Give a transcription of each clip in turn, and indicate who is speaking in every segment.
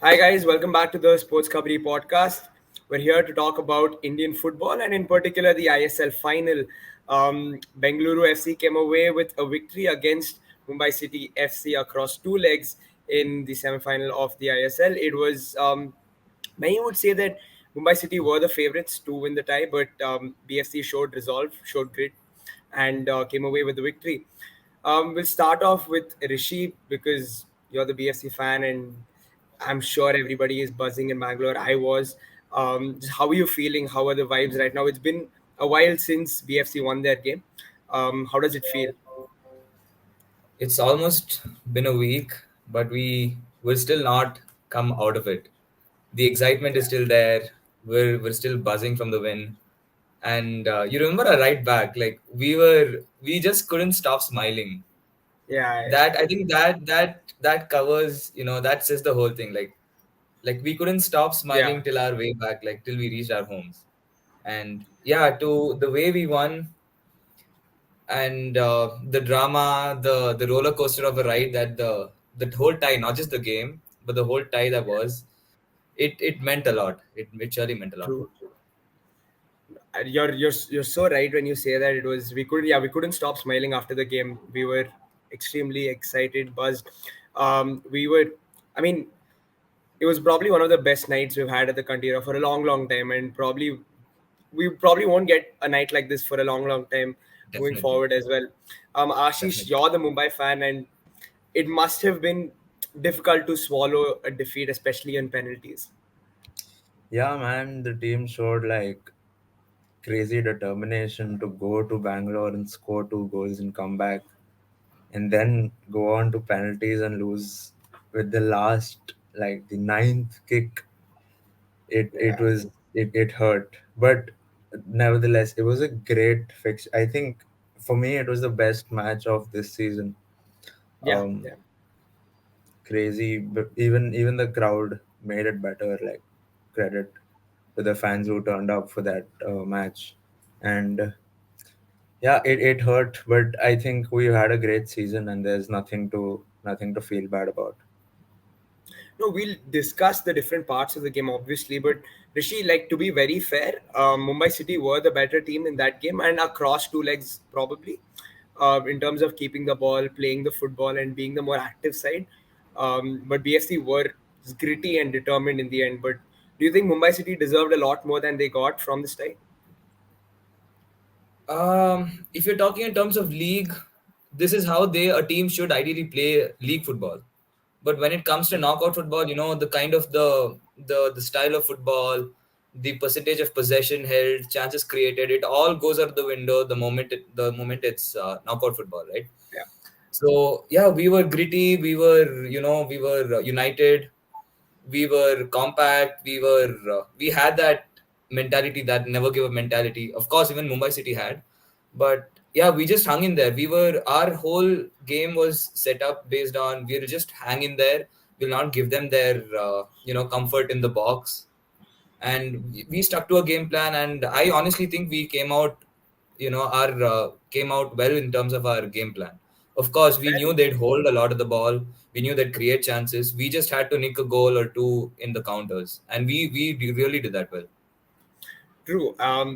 Speaker 1: Hi guys, welcome back to the SportsKhabri podcast. We're here to talk about Indian football and in particular the ISL final. Bengaluru FC came away with a victory against Mumbai City FC across two legs in the semi-final of the ISL. It was many would say that Mumbai City were the favourites to win the tie, but BFC showed resolve, showed grit, and came away with the victory. We'll start off with Rishi because you're the BFC fan, and I'm sure everybody is buzzing in Bangalore. I was. Just how are you feeling? How are the vibes right now? It's been a while since BFC won their game. How does it feel?
Speaker 2: It's almost been a week, but we will still not come out of it. The excitement is
Speaker 1: Yeah,
Speaker 2: still there. We're still buzzing from the win. And you remember our right back, like we just couldn't stop smiling.
Speaker 1: yeah,
Speaker 2: That I think that covers, that says the whole thing. Like we couldn't stop
Speaker 1: yeah.
Speaker 2: smiling till our way back, like till we reached our homes. And yeah, to the way we won, and the drama, the roller coaster of a ride, that the whole tie, not just the game, but the whole tie that was, it meant a lot. It surely meant a lot.
Speaker 1: True. You're so right when you say that it was we couldn't stop smiling after the game. We were extremely excited, buzzed. We were, I mean, it was probably one of the best nights we've had at the Kantira for a long, long time, and probably we probably won't get a night like this for a long, long time moving
Speaker 2: Definitely,
Speaker 1: forward as well. Ashish,
Speaker 2: definitely.
Speaker 1: you're the Mumbai fan, and it must have been difficult to swallow a defeat, especially in penalties.
Speaker 3: Yeah, man, the team showed like crazy determination to go to Bangalore and score two goals and come back, and then go on to penalties and lose with the last, like the ninth kick. It
Speaker 1: Yeah,
Speaker 3: was it hurt, but nevertheless, it was a great fix. I think for me, it was the best match of this season.
Speaker 1: yeah,
Speaker 3: Um,
Speaker 1: yeah.
Speaker 3: Crazy, but even the crowd made it better. Like credit to the fans who turned up for that match. And yeah, it hurt, but I think we had a great season, and there's nothing to feel bad about.
Speaker 1: No, we'll discuss the different parts of the game, obviously. But Rishi, like to be very fair, Mumbai City were the better team in that game and across two legs, probably, in terms of keeping the ball, playing the football, and being the more active side. But BFC were gritty and determined in the end. But do you think Mumbai City deserved a lot more than they got from this tie?
Speaker 2: If you're talking in terms of league, this is how a team should ideally play league football. But when it comes to knockout football, the kind of the style of football, the percentage of possession held, chances created, it all goes out the window the moment it's knockout football, right?
Speaker 1: Yeah,
Speaker 2: So yeah, we were gritty, we were united, we were compact, we had that mentality, that never give up mentality. Of course, even Mumbai City had, but yeah, we just hung in there. Our whole game was set up based on we'll just hang in there. We'll not give them their comfort in the box, and we stuck to a game plan. And I honestly think we came out, our came out well in terms of our game plan. Of course, we
Speaker 1: fair.
Speaker 2: knew they'd hold a lot of the ball. We knew they'd create chances. We just had to nick a goal or two in the counters, and we really did that well.
Speaker 1: True.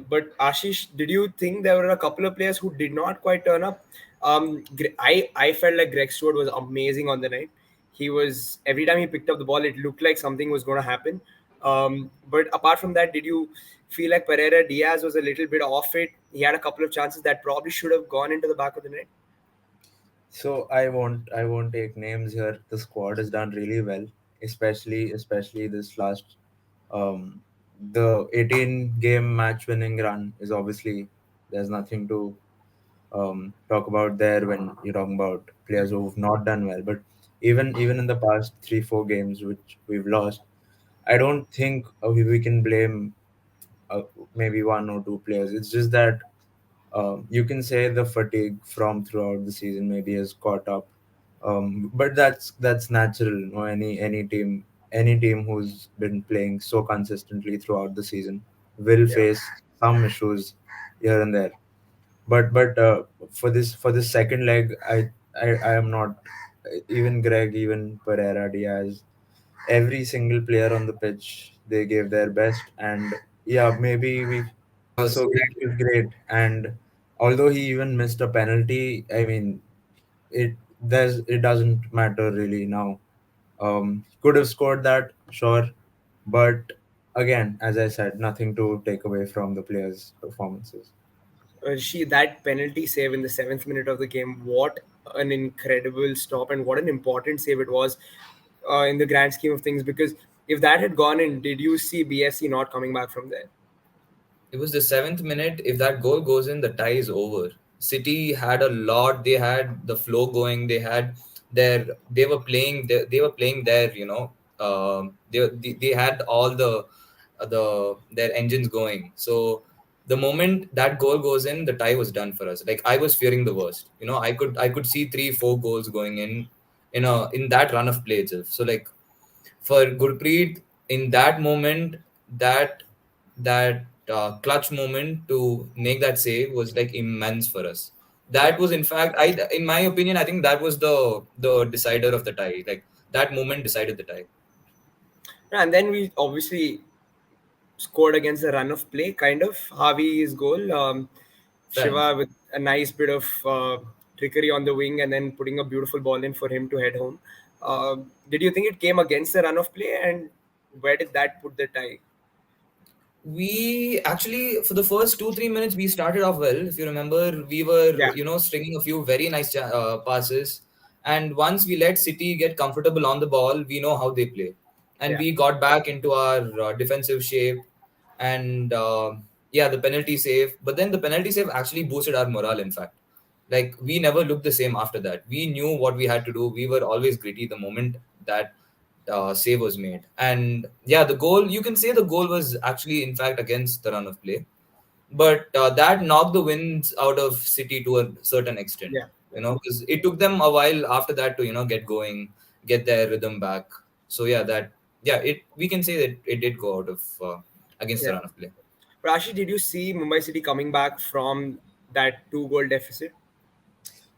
Speaker 1: But Ashish, did you think there were a couple of players who did not quite turn up? I felt like Greg Stewart was amazing on the night. He was every time he picked up the ball, it looked like something was going to happen. But apart from that, did you feel like Pereira Diaz was a little bit off it? He had a couple of chances that probably should have gone into the back of the net.
Speaker 3: So I won't take names here. The squad has done really well, especially this last um the 18 game match winning run is obviously, there's nothing to talk about there when you're talking about players who've not done well. But even in the past 3-4 games which we've lost, I don't think we can blame maybe one or two players. It's just that you can say the fatigue from throughout the season maybe has caught up, but that's natural. You know, any team who's been playing so consistently throughout the season will
Speaker 1: Yeah.
Speaker 3: face some issues here and there. But for this second leg, I am not, even Greg, even Pereira Diaz. every single player on the pitch, they gave their best. And yeah, maybe we
Speaker 2: Was
Speaker 3: so great is great. And although he even missed a penalty, I mean, it doesn't matter really now. Could have scored that, sure, but again, as I said, nothing to take away from the players' performances.
Speaker 1: That penalty save in the seventh minute of the game, what an incredible stop and what an important save it was in the grand scheme of things. Because if that had gone in, did you see BFC not coming back from there?
Speaker 2: it was the seventh minute. If that goal goes in, the tie is over. City had a lot. They had the flow going. They had their. They were playing. They were playing their. They had all their engines going. So the moment that goal goes in, the tie was done for us. Like I was fearing the worst. I could see 3-4 goals going in that run of play itself. So like for Gurpreet in that moment, that clutch moment to make that save was like immense for us.
Speaker 1: Yeah.
Speaker 2: That was in fact, in my opinion, I think that was the decider of the tie. Like that moment decided the tie.
Speaker 1: And then we obviously scored against the run of play, kind of. Harvey's goal.
Speaker 2: Fair.
Speaker 1: Shiva with a nice bit of trickery on the wing and then putting a beautiful ball in for him to head home. Did you think it came against the run of play, and where did that put the tie?
Speaker 2: We actually, for the first 2-3 minutes, we started off well. If you remember, we were,
Speaker 1: Yeah,
Speaker 2: stringing a few very nice passes. And once we let City get comfortable on the ball, we know how they play. And
Speaker 1: yeah,
Speaker 2: we got back into our defensive shape. And yeah, the penalty save. But then the penalty save actually boosted our morale, in fact. Like, we never looked the same after that. We knew what we had to do. We were always gritty the moment that save was made. And yeah, the goal, you can say the goal was actually, in fact, against the run of play. But that knocked the wins out of City to a certain extent,
Speaker 1: yeah, yeah,
Speaker 2: because it took them a while after that to, get going, get their rhythm back. So yeah, we can say that it did go out of against the
Speaker 1: yeah.
Speaker 2: run of play.
Speaker 1: Rashi, did you see Mumbai City coming back from that two-goal deficit?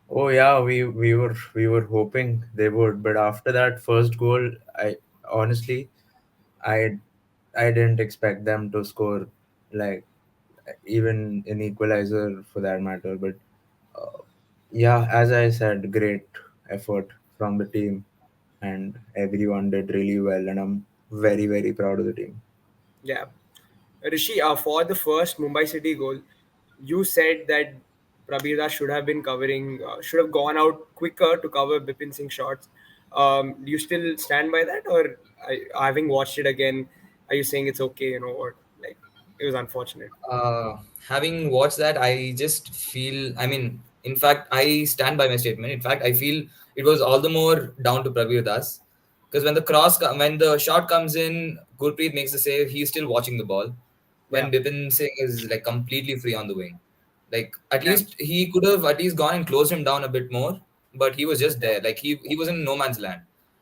Speaker 3: Oh yeah, we were hoping they would, but after that first goal, I honestly I I didn't expect them to score, like even an equalizer for that matter. But uh, yeah, as I said, great effort from the team, and everyone did really well, and I'm very proud of the team.
Speaker 1: Yeah. Rishi, for the first Mumbai City goal, you said that Prabir should have been covering, should have gone out quicker to cover Bipin Singh shots. Do you still stand by that, or having watched it again, are you saying it's okay? Or like it was unfortunate?
Speaker 2: Having watched that, I just feel, I mean, in fact, I stand by my statement. In fact, I feel it was all the more down to Prabir Das, because when the shot comes in, Gurpreet makes the save. He's still watching the ball.
Speaker 1: Yeah,
Speaker 2: When Bipin Singh is like completely free on the wing, like at
Speaker 1: yeah,
Speaker 2: least he could have at least gone and closed him down a bit more, but he was just
Speaker 1: yeah,
Speaker 2: there. Like he was in no man's land.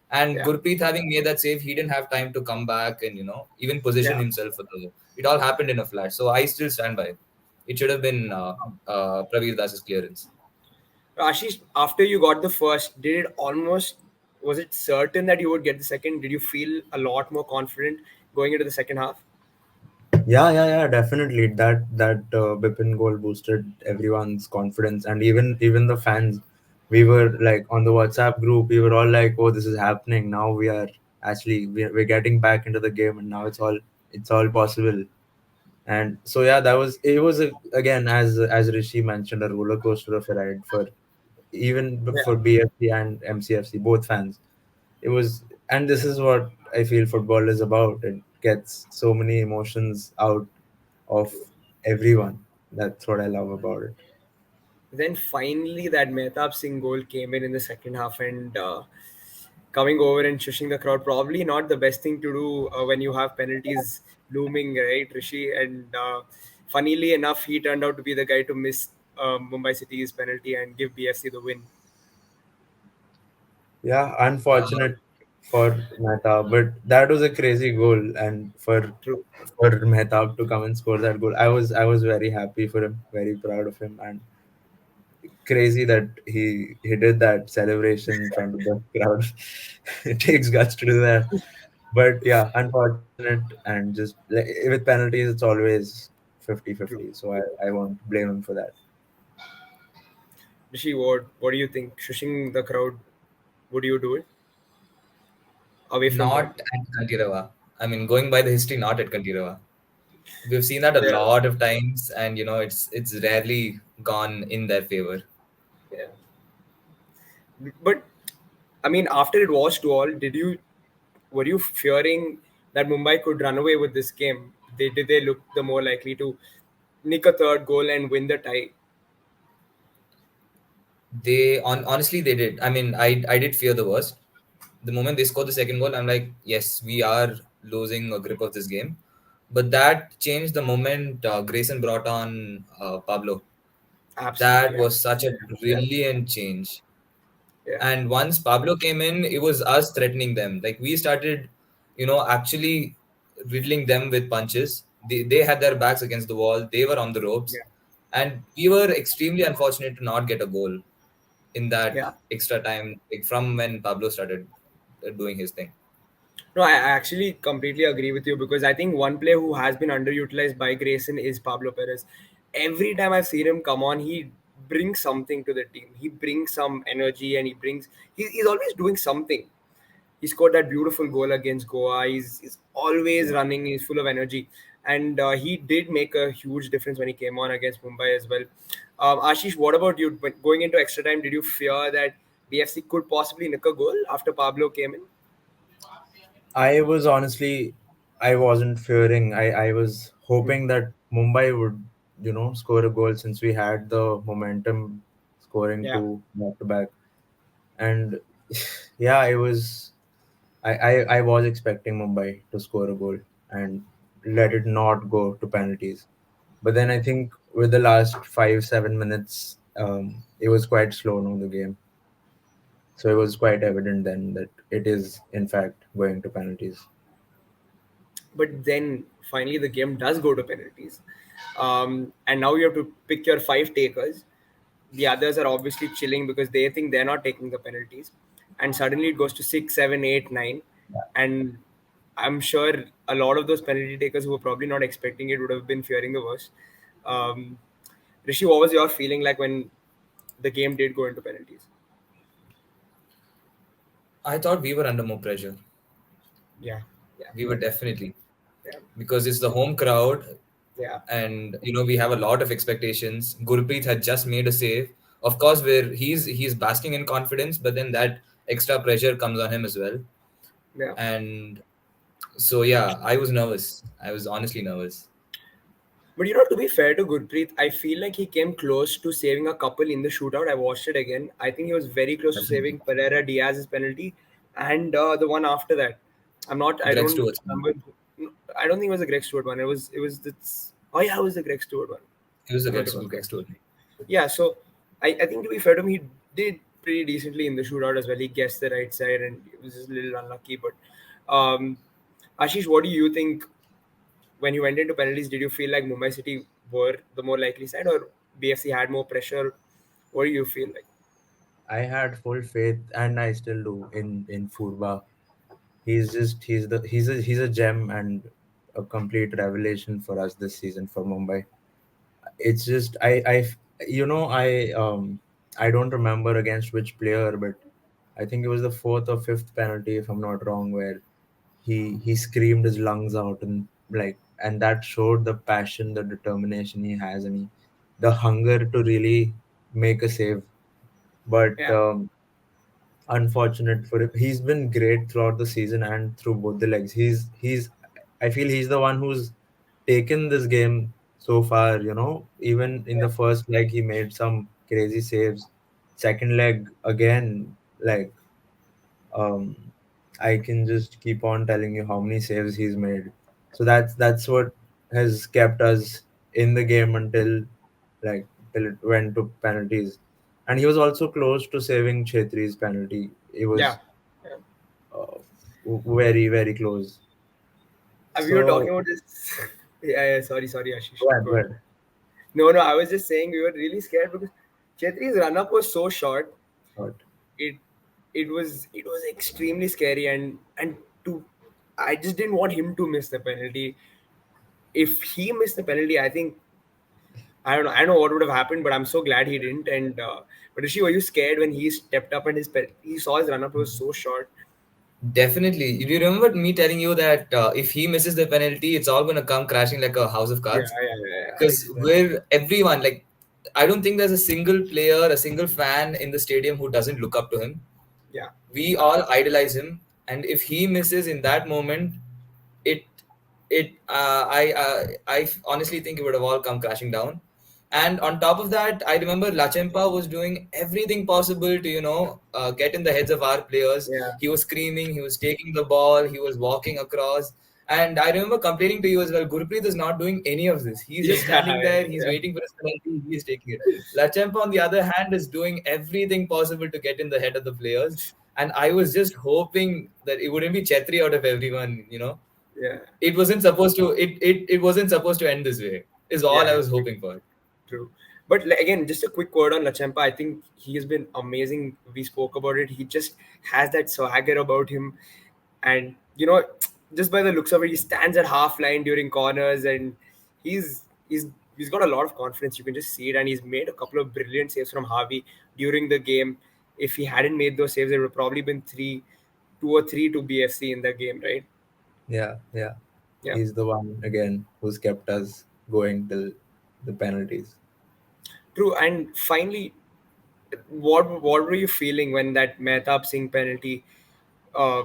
Speaker 2: And
Speaker 1: yeah,
Speaker 2: Gurpreet having made that save, he didn't have time to come back and even position
Speaker 1: yeah.
Speaker 2: himself for the. It all happened in a flash. So I still stand by it. It should have been Praveer Das's clearance.
Speaker 1: Ashish, after you got the first, was it certain that you would get the second? Did you feel a lot more confident going into the second half?
Speaker 3: Yeah, definitely. That Bipin goal boosted everyone's confidence, and even the fans. We were like on the WhatsApp group. We were all like, "Oh, this is happening now. We're getting back into the game, and now it's all possible." And so yeah, again, as Rishi mentioned, a roller coaster of a ride for
Speaker 1: Yeah,
Speaker 3: for BFC and MCFC, both fans. It was, and this is what I feel football is about. It gets so many emotions out of
Speaker 1: true.
Speaker 3: everyone. That's what I love about it.
Speaker 1: Then finally, that Mehtab Singh goal came in the second half, and coming over and shushing the crowd. Probably not the best thing to do when you have penalties looming, right, Rishi? And funnily enough, he turned out to be the guy to miss Mumbai City's penalty and give BFC the win.
Speaker 3: Yeah,
Speaker 2: Uh,
Speaker 3: unfortunate for Mehtab, but that was a crazy goal, and
Speaker 1: True.
Speaker 3: for Mehtab to come and score that goal, I was very happy for him, very proud of him, and crazy that he did that celebration in front of the crowd. It takes guts to do that. But yeah, unfortunate, and just like, with penalties, it's always 50-50.
Speaker 1: True.
Speaker 3: So I won't blame him for that.
Speaker 1: Rishi, what do you think? Shushing the crowd, would you do it away from home?
Speaker 2: Not at Kantirava. I mean, going by the history, not at Kantirava. We've seen that a
Speaker 1: Yeah,
Speaker 2: lot of times, and it's rarely gone in their favor.
Speaker 1: yeah. But I mean, after it was to all, were you fearing that Mumbai could run away with this game? Did they look the more likely to nick a third goal and win the tie?
Speaker 2: Honestly they did. I mean, I did fear the worst. The moment they scored the second goal, I'm like, yes, we are losing a grip of this game. But that changed the moment Grayson brought on Pablo.
Speaker 1: Absolutely,
Speaker 2: That was
Speaker 1: absolutely.
Speaker 2: such a
Speaker 1: Yeah,
Speaker 2: brilliant change.
Speaker 1: yeah,
Speaker 2: And once Pablo came in, it was us threatening them. Like we started, actually riddling them with punches. They had their backs against the wall. They were on the ropes,
Speaker 1: yeah,
Speaker 2: and we were extremely unfortunate to not get a goal in that
Speaker 1: yeah.
Speaker 2: extra time, like from when Pablo started doing his thing.
Speaker 1: No, I actually completely agree with you because I think one player who has been underutilized by Grayson is Pablo Perez. Every time I've seen him come on, he brings something to the team. He brings some energy and he's always doing something. He scored that beautiful goal against Goa. He's always running. He's full of energy, and he did make a huge difference when he came on against Mumbai as well. Ashish, what about you? When going into extra time, did you fear that BFC could possibly nick a goal after Pablo came in?
Speaker 3: I was honestly, I wasn't fearing. I was
Speaker 1: Hmm.
Speaker 3: hoping that Mumbai would, score a goal since we had the momentum scoring
Speaker 1: Yeah,
Speaker 3: two back to back. And yeah, I was, I was expecting Mumbai to score a goal and let it not go to penalties. But then I think with the last 5-7 minutes, it was quite slow on the game. So it was quite evident then that it is in fact going to penalties.
Speaker 1: but then finally the game does go to penalties, and now you have to pick your five takers. The others are obviously chilling because they think they're not taking the penalties, and suddenly it goes to 6, 7, 8, 9, and I'm sure a lot of those penalty takers who were probably not expecting it would have been fearing the worst. Um, Rishi, what was your feeling like when the game did go into penalties?
Speaker 2: I thought we were under more pressure.
Speaker 1: Yeah, yeah,
Speaker 2: We were definitely,
Speaker 1: yeah,
Speaker 2: because it's the home crowd,
Speaker 1: yeah,
Speaker 2: and we have a lot of expectations. Gurpreet had just made a save. Of course, where he's basking in confidence, but then that extra pressure comes on him as well.
Speaker 1: yeah.
Speaker 2: And so yeah, I was nervous. I was honestly nervous.
Speaker 1: But to be fair to Gurpreet, I feel like he came close to saving a couple in the shootout. I watched it again. I think he was very close to
Speaker 2: Definitely.
Speaker 1: saving Pereira Diaz's penalty, and the one after that. I'm not. I
Speaker 2: Greg
Speaker 1: don't
Speaker 2: Stewart's man.
Speaker 1: remember. I don't think it was the Greg Stewart one. It was this. Oh yeah, it was the Greg Stewart one.
Speaker 2: It was a
Speaker 1: I'm not
Speaker 2: Greg
Speaker 1: remembering.
Speaker 2: Stewart.
Speaker 1: Yeah, so I think to be fair to him, he did pretty decently in the shootout as well. He guessed the right side and it was just a little unlucky. But Ashish, what do you think when you went into penalties? Did you feel like Mumbai City were the more likely side or BFC had more pressure? What do you feel like?
Speaker 3: I had full faith, and I still do in Furba. He's a gem and a complete revelation for us this season for Mumbai. It's just I don't remember against which player, but I think it was the fourth or fifth penalty, if I'm not wrong, where he screamed his lungs out, and that showed the passion, the determination he has, and the hunger to really make a save. But
Speaker 1: Yeah,
Speaker 3: unfortunate for him, he's been great throughout the season and through both the legs. He's I feel he's the one who's taken this game so far. Even in
Speaker 1: yeah,
Speaker 3: the first leg, he made some crazy saves. Second leg again, like, um, I can just keep on telling you how many saves he's made. So that's what has kept us in the game till it went to penalties. And he was also close to saving Chetri's penalty. It
Speaker 1: yeah.
Speaker 3: was
Speaker 1: Yeah.
Speaker 3: uh, very, very close.
Speaker 1: We were talking
Speaker 3: So
Speaker 1: about this. Yeah, yeah, sorry, Ashish.
Speaker 3: go ahead,
Speaker 1: Go
Speaker 3: go
Speaker 1: ahead.
Speaker 3: ahead.
Speaker 1: No, no, I was just saying we were really scared because Chetri's run up was so short.
Speaker 3: But
Speaker 1: It it was extremely scary and to I just didn't want him to miss the penalty. If he missed the penalty, I think I don't know what would have happened, but I'm so glad he didn't. And but Rishi, were you scared when he stepped up and he saw his run up was so short?
Speaker 2: Definitely. Do you remember me telling you that if he misses the penalty, it's all going to come crashing like a house of
Speaker 1: Yeah,
Speaker 2: cards?
Speaker 1: I
Speaker 2: Because
Speaker 1: said,
Speaker 2: we're everyone, like, I don't think there's a single player, a single fan in the stadium who doesn't look up to him.
Speaker 1: yeah,
Speaker 2: We all idolize him, and if he misses in that moment, it I honestly think it would have all come crashing down. And on top of that, I remember Lachempa was doing everything possible to get in the heads of our players.
Speaker 1: yeah,
Speaker 2: He was screaming, he was taking the ball, he was walking across. And I remember complaining to you as well, Gurpreet is not doing any of this. He's just standing
Speaker 1: yeah,
Speaker 2: there, he's
Speaker 1: yeah,
Speaker 2: waiting for his penalty, he's taking it. Lachempa, on the other hand, is doing everything possible to get in the head of the players. And I was just hoping that it wouldn't be Chetri out of everyone.
Speaker 1: yeah.
Speaker 2: It wasn't supposed to end this way, is all I
Speaker 1: Yeah,
Speaker 2: was hoping for.
Speaker 1: true. But again, just a quick word on Lachempa. I think he has been amazing. We spoke about it. He just has that swagger about him, and just by the looks of it, he stands at half line during corners, and he's he's got a lot of confidence. You can just see it, and he's made a couple of brilliant saves from Harvey during the game. If he hadn't made those saves, it would have probably been 2 or 3 to BFC in the game, right?
Speaker 3: Yeah, yeah.
Speaker 1: Yeah.
Speaker 3: He's the one again who's kept us going till the penalties.
Speaker 1: True. And finally, what were you feeling when that Mehtab Singh penalty uh,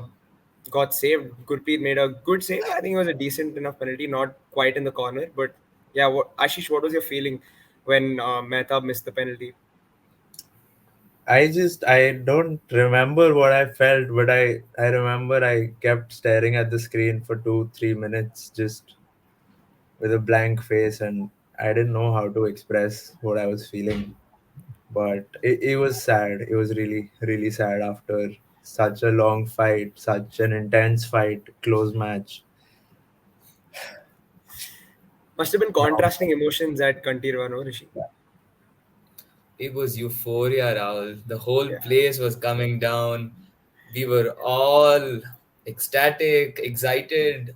Speaker 1: got saved? Gurpreet made a good save. I think it was a decent enough penalty, not quite in the corner, but yeah. Ashish, what was your feeling when Mehtab missed the penalty?
Speaker 3: I don't remember what I felt, but I remember I kept staring at the screen for 2 3 minutes just with a blank face, and I didn't know how to express what I was feeling. But it was sad. It was really really sad after such a long fight, such an intense fight, close match.
Speaker 1: Must have been
Speaker 3: Now,
Speaker 1: contrasting emotions at Kantirva, no, Rishi?
Speaker 2: It was euphoria, Rahul. The whole
Speaker 1: Yeah,
Speaker 2: place was coming down. We were all ecstatic, excited,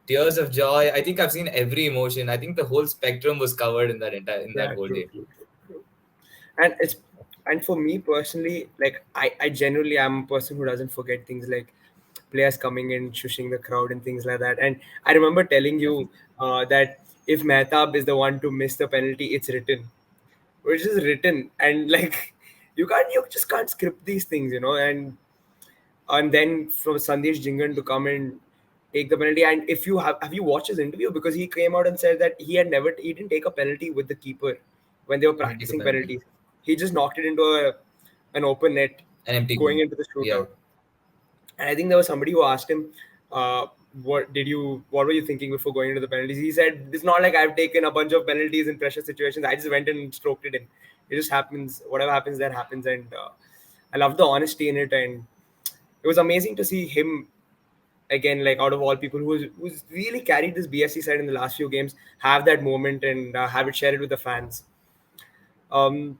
Speaker 2: tears of joy. I think I've seen every emotion. I think the whole spectrum was covered in that
Speaker 1: yeah,
Speaker 2: whole
Speaker 1: true,
Speaker 2: day.
Speaker 1: true, true, true. And for me personally, like I generally am a person who doesn't forget things like players coming in, shushing the crowd and things like that. And I remember telling you that if Mehtab is the one to miss the penalty, it's written, which is written, and like you just can't script these things, and then from Sandesh Jingan to come and take the penalty. And if you have you watched his interview, because he came out and said that he didn't take a penalty with the keeper when they were
Speaker 2: He didn't take a
Speaker 1: practicing
Speaker 2: penalty.
Speaker 1: penalties. He just knocked it into an open net
Speaker 2: An empty
Speaker 1: going
Speaker 2: goal.
Speaker 1: into the
Speaker 2: Yeah.
Speaker 1: shootout. And I think there was somebody who asked him, what were you thinking before going into the penalties? He said, it's not like I've taken a bunch of penalties in pressure situations. I just went and stroked it in. It just happens. Whatever happens, that happens. And I love the honesty in it. And it was amazing to see him again, like out of all people who's really carried this BFC side in the last few games, have that moment and have it share it with the fans. Um,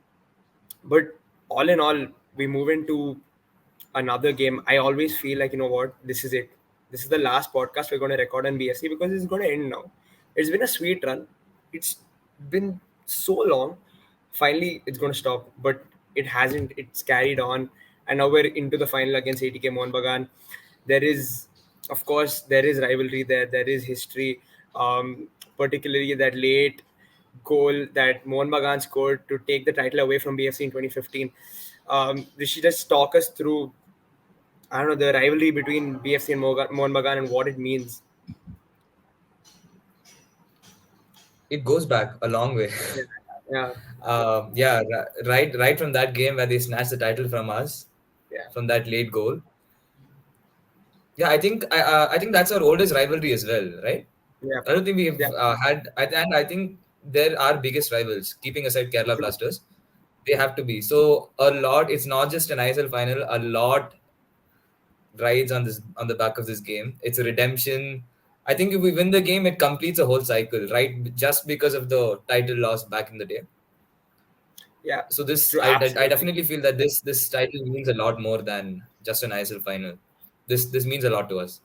Speaker 1: but all in all, we move into another game. I always feel like, you know what, this is it. This is the last podcast we're going to record on BSC because it's going to end now. It's been a sweet run. It's been so long. Finally, it's going to stop, but it hasn't. It's carried on, and now we're into the final against ATK Mohun Bagan. There is, of course, there is rivalry there. There is history, particularly that late goal that Mohun Bagan scored to take the title away from BFC in 2015. Rishi, just talk us through, I don't know, the rivalry between BFC and Mohun Bagan and what it means.
Speaker 2: It goes back a long way.
Speaker 1: Yeah, yeah,
Speaker 2: Yeah, right from that game where they snatched the title from us,
Speaker 1: yeah,
Speaker 2: from that late goal. Yeah, I think that's our oldest rivalry as well, right?
Speaker 1: yeah,
Speaker 2: I don't think we've
Speaker 1: yeah.
Speaker 2: and I think they're our biggest rivals. Keeping aside Kerala
Speaker 1: True.
Speaker 2: Blasters, they have to be. So a lot. It's not just an ISL final. A lot rides on the back of this game. It's a redemption. I think if we win the game, it completes a whole cycle, right? Just because of the title loss back in the day.
Speaker 1: Yeah,
Speaker 2: So this,
Speaker 1: true,
Speaker 2: I
Speaker 1: absolutely.
Speaker 2: definitely feel that this title means a lot more than just an ISL final. This means a lot to us.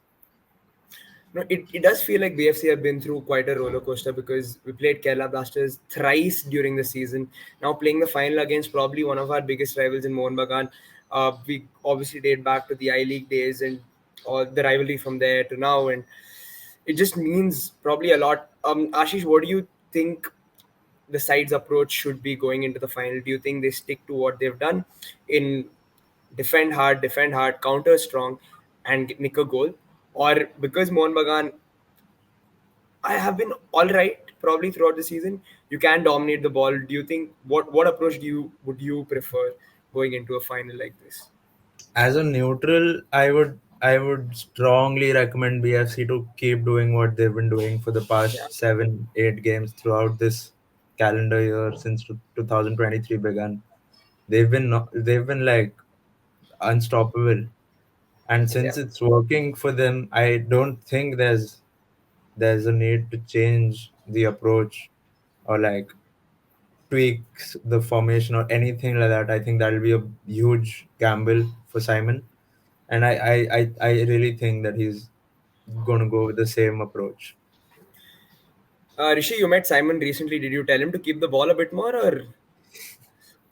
Speaker 1: No, it does feel like BFC have been through quite a roller coaster because we played Kerala Blasters thrice during the season. Now playing the final against probably one of our biggest rivals in Mohun Bagan. We obviously date back to the I League days and all the rivalry from there to now, and it just means probably a lot. Ashish, what do you think the side's approach should be going into the final? Do you think they stick to what they've done in defend hard, counter strong, and nick a goal? Or because Mohun Bagan I have been all right probably throughout the season. You can dominate the ball. Do you think what approach do you would you prefer going into a final like this?
Speaker 3: As a neutral, I would strongly recommend BFC to keep doing what they've been doing for the
Speaker 1: Yeah,
Speaker 3: past 7, 8 games throughout this calendar year since 2023 began. They've been like unstoppable, and
Speaker 1: yeah,
Speaker 3: since it's working for them, I don't think there's a need to change the approach or like tweaks the formation or anything like that. I think that'll be a huge gamble for Simon, and I really think that he's gonna go with the same approach.
Speaker 1: Rishi, you met Simon recently. Did you tell him to keep the ball a bit more, or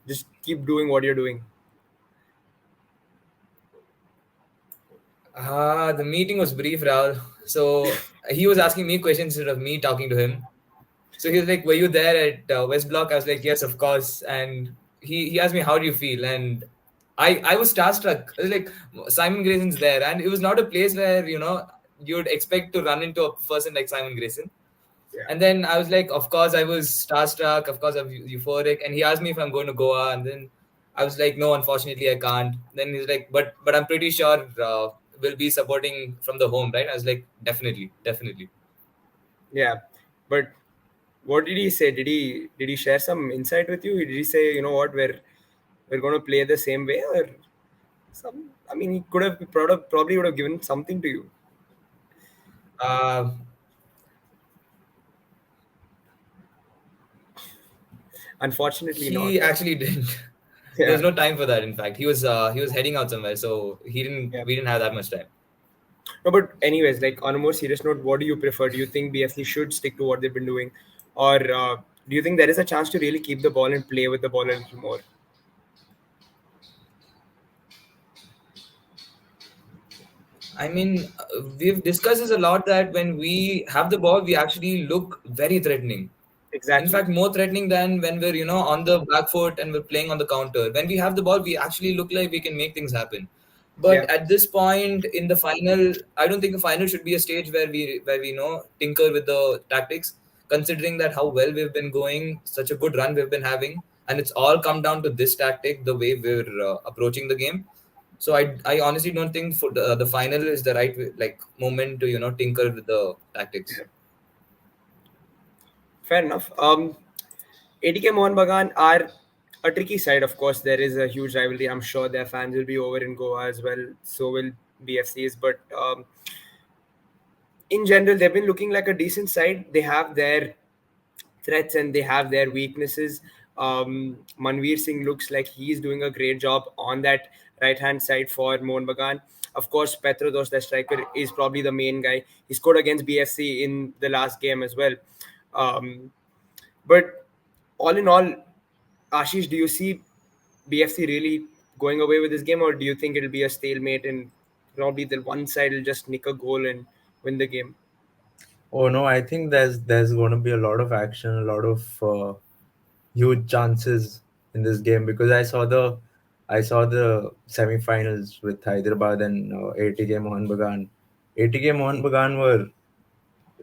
Speaker 1: just keep doing what you're doing?
Speaker 2: The meeting was brief, Rahul. So he was asking me questions instead of me talking to him. So he was like, "Were you there at West Block?" I was like, "Yes, of course." And he asked me, "How do you feel?" And I was starstruck. I was like, Simon Grayson's there, and it was not a place where you'd expect to run into a person like Simon Grayson.
Speaker 1: Yeah,
Speaker 2: And then I was like, of course, I was starstruck. Of course, I'm euphoric. And he asked me if I'm going to Goa, and then I was like, no, unfortunately, I can't. Then he's like, but I'm pretty sure we'll be supporting from the home, right? I was like, definitely, definitely.
Speaker 1: yeah. But what did he say? Did he share some insight with you? Did he say, you know what, we're going to play the same way, or some? I mean, he could have probably would have given something to you.
Speaker 2: Uh,
Speaker 1: Unfortunately, not.
Speaker 2: he actually didn't. There was
Speaker 1: Yeah,
Speaker 2: no time for that. In fact, he was heading out somewhere, so he didn't.
Speaker 1: yeah.
Speaker 2: We didn't have that much time.
Speaker 1: No, but anyways, like on a more serious note, what do you prefer? Do you think BFC should stick to what they've been doing, or do you think there is a chance to really keep the ball and play with the ball a little more?
Speaker 2: I mean, we've discussed this a lot that when we have the ball, we actually look very threatening. In
Speaker 1: Exactly.
Speaker 2: fact, more threatening than when we're on the back foot and we're playing on the counter. When we have the ball, we actually look like we can make things happen. But
Speaker 1: Yeah.
Speaker 2: at this point in the final, I don't think the final should be a stage where we tinker with the tactics, considering that how well we've been going, such a good run we've been having, and it's all come down to this tactic, the way we're approaching the game. So I honestly don't think for the final is the right like moment to tinker with the tactics.
Speaker 1: Yeah. Fair enough. ATK Mohun Bagan are a tricky side, of course. There is a huge rivalry. I'm sure their fans will be over in Goa as well. So will BFCs. But in general, they've been looking like a decent side. They have their threats and they have their weaknesses. Manveer Singh looks like he's doing a great job on that right hand side for Mohun Bagan. Of course, Petrodos, the striker, is probably the main guy. He scored against BFC in the last game as well. Um, but all in all, Ashish, do you see BFC really going away with this game, or do you think it'll be a stalemate and probably the one side will just nick a goal and win the game?
Speaker 3: Oh no, I think there's going to be a lot of action, a lot of huge chances in this game because I saw the semi-finals with Hyderabad and ATK Mohun Bagan. ATK Mohun Bagan were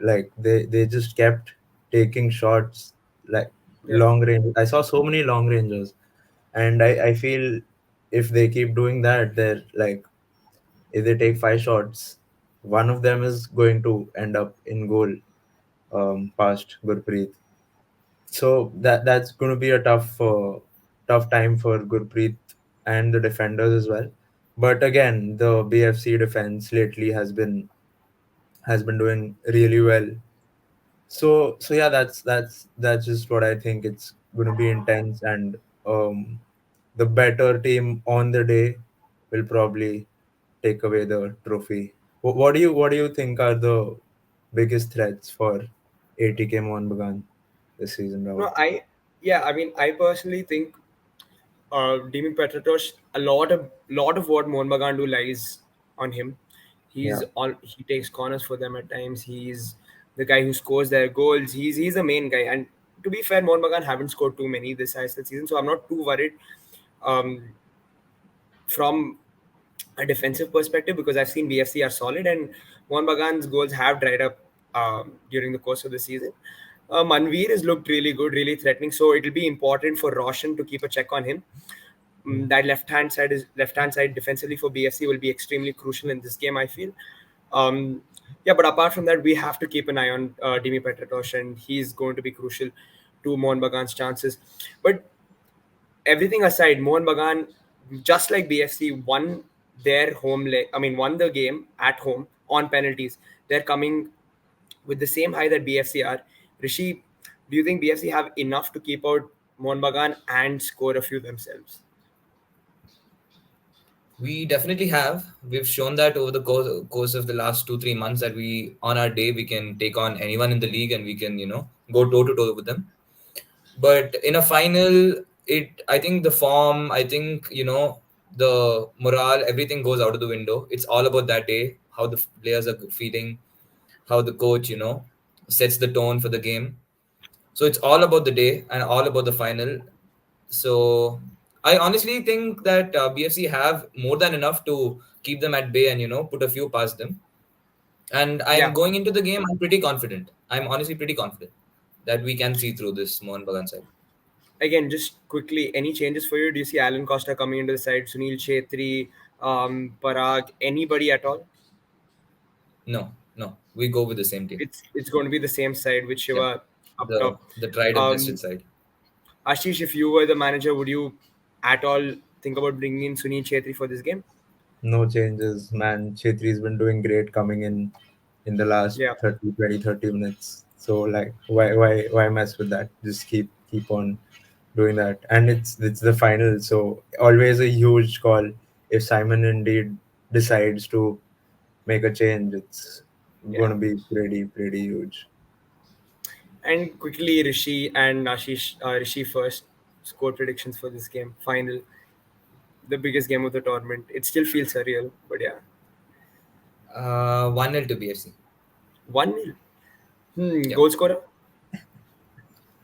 Speaker 3: like they just kept taking shots like
Speaker 1: Yeah,
Speaker 3: long range. I saw so many long rangers, and I feel if they keep doing that, they're like if they take 5 shots, one of them is going to end up in goal past Gurpreet. So that's going to be a tough time for Gurpreet and the defenders as well. But again, the BFC defense lately has been doing really well. So yeah, that's just what I think. It's going to be intense, and the better team on the day will probably take away the trophy. What do you think are the biggest threats for ATK Mohun Bagan this season, Rahul?
Speaker 1: No, yeah, I mean, I personally think Dimi Petratosh, a lot of what Mohun Bagan do lies on him.
Speaker 3: Yeah.
Speaker 1: He takes corners for them at times. He's the guy who scores their goals. He's the main guy. And to be fair, Mohun Bagan haven't scored too many this ISL season, so I'm not too worried um, from a defensive perspective because I've seen BFC are solid and Mohun Bagan's goals have dried up during the course of the season. Manveer has looked really good, really threatening. So it'll be important for Roshan to keep a check on him.
Speaker 3: Mm.
Speaker 1: That left hand side defensively for BFC will be extremely crucial in this game. I feel. Yeah, but apart from that, we have to keep an eye on Dimi Petratosh, and he's going to be crucial to Mohun Bagan's chances. But everything aside, Mohun Bagan, just like BFC, won their home leg. I mean, won the game at home on penalties. They're coming with the same high that BFC are. Rishi, do you think BFC have enough to keep out Mohun Bagan and score a few themselves?
Speaker 2: We definitely have. We've shown that over the course of the last 2-3 months that we, on our day, we can take on anyone in the league and we can, go toe to toe with them. But in a final, I think the form, I think, the morale, everything goes out of the window. It's all about that day, how the players are feeling, how the coach, sets the tone for the game. So it's all about the day and all about the final. So I honestly think that BFC have more than enough to keep them at bay and put a few past them. And I'm
Speaker 1: Yeah.
Speaker 2: going into the game. I'm pretty confident. I'm honestly pretty confident that we can see through this Mohun Bagan side.
Speaker 1: Again, just quickly, any changes for you? Do you see Alan Costa coming into the side? Sunil Chetri, Parag, anybody at all?
Speaker 2: No, no, we go with the same team.
Speaker 1: It's going to be the same side with
Speaker 2: Yeah,
Speaker 1: Shiva up
Speaker 2: the
Speaker 1: top.
Speaker 2: the tried and tested
Speaker 1: Um,
Speaker 2: side.
Speaker 1: Ashish, if you were the manager, would you at all think about bringing in Sunil Chetri for this game?
Speaker 3: No changes, man. Chetri's been doing great coming in the last
Speaker 1: Yeah.
Speaker 3: 30 minutes. So like why mess with that? Just keep on doing that. And it's the final, so always a huge call if Simon indeed decides to make a change. It's
Speaker 1: Yeah.
Speaker 3: gonna be pretty huge.
Speaker 1: And quickly, Rishi and Ashish, Rishi first. Score predictions for this game. Final, the biggest game of the tournament. It still feels surreal, but yeah.
Speaker 2: 1-0 to BFC.
Speaker 1: 1-0.
Speaker 2: Yep.
Speaker 1: Goal scorer?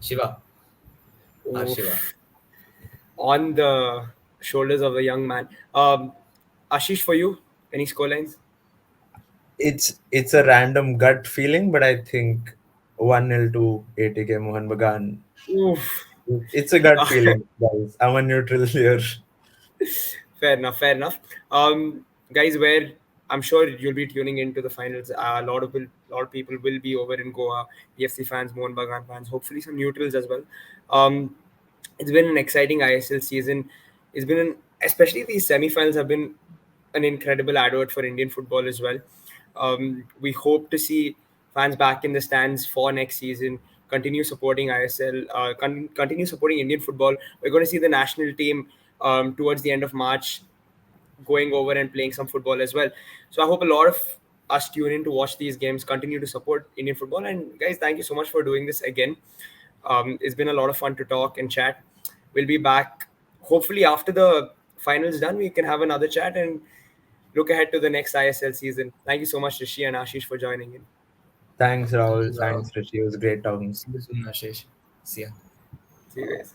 Speaker 2: Shiva. Shiva.
Speaker 1: Oof. On the shoulders of a young man. Ashish, for you, any score lines?
Speaker 3: It's a random gut feeling, but I think 1-0 to ATK Mohun Bagan.
Speaker 1: Oof.
Speaker 3: It's a gut feeling, guys. I'm a neutral here.
Speaker 1: Fair enough. Fair enough. Guys, where I'm sure you'll be tuning into the finals. A lot of people will be over in Goa. PFC fans, Mohun Bagan fans. Hopefully, some neutrals as well. Um, it's been an exciting ISL season. Especially these semi-finals have been an incredible advert for Indian football as well. We hope to see fans back in the stands for next season. Continue supporting ISL. Continue supporting Indian football. We're going to see the national team towards the end of March going over and playing some football as well. So I hope a lot of us tune in to watch these games, continue to support Indian football. And guys, thank you so much for doing this again. It's been a lot of fun to talk and chat. We'll be back hopefully after the finals done. We can have another chat and look ahead to the next ISL season. Thank you so much, Rishi and Ashish, for joining in.
Speaker 3: Thanks,
Speaker 2: Thank you,
Speaker 3: Rahul.
Speaker 2: Rahul.
Speaker 3: Thanks, Rishi. It was great talking.
Speaker 2: See you soon, Ashish. See ya.
Speaker 1: See you guys.